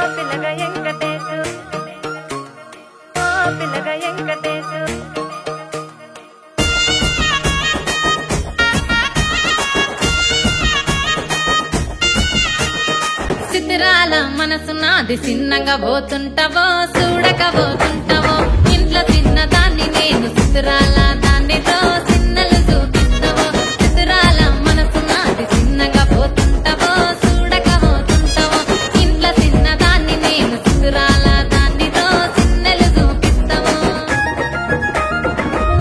పిల్లగా వెంకటేశు పిల్లగా వెంకటేశు సిద్ధిరాల మనసు నాది చిన్నగా పోతుంటావో చూడకపోతుంటావో ఇంట్లో చిన్నదాన్ని నేను సిద్ధిరాల దాన్నితో చిన్నలు చూపిస్తావో సిద్ధిరాల మనసు నాది చిన్నగా పోతుంటావో చూడకపోతుంటావో ఇంట్లో చిన్నదాన్ని నేను సిద్ధిరాల దాన్నితో చిన్నలు చూపిస్తావో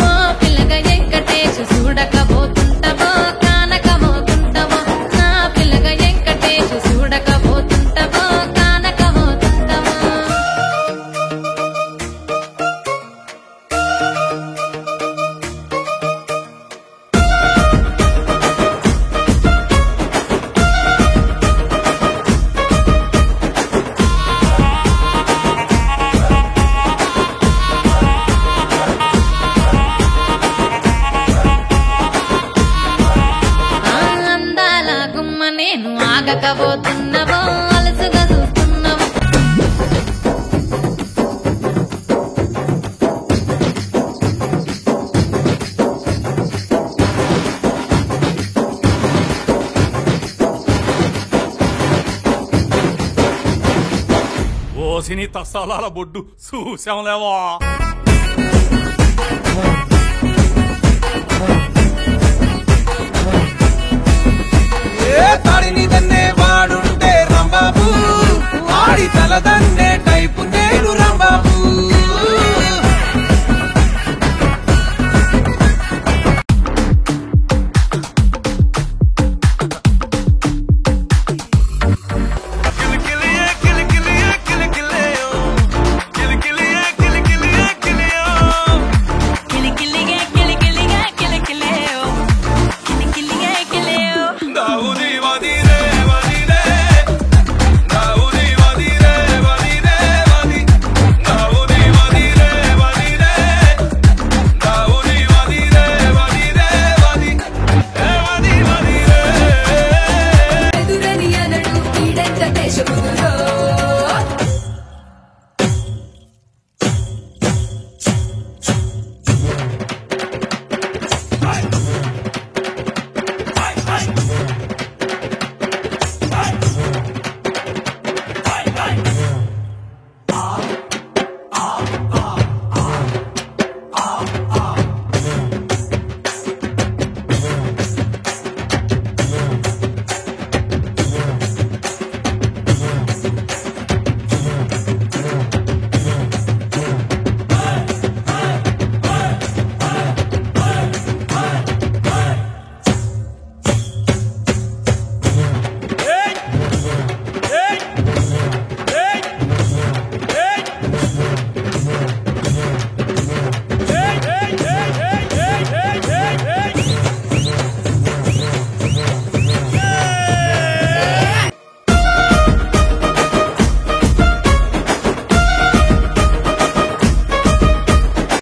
ఓ పిల్లగా వెంకటేశు చూడకపోతుంటావో కానకపోతుంటావో నా పిల్లగా వెంకటేశు చూడకపోతుంటావో కానకపోతుంటావో అందాల గుమ్మ నేను ఆగకపోతున్నావో అలసుగా చూస్తున్నావు ఓసిని తస్సాల బొడ్డు చూసాంలేవా తాడిని దన్నే వాడుంటే రాంబాబు ఆడి తలదన్నే టైపు నేను రాంబాబు ఎదురని అనడు ఈడెంత దేశముదురో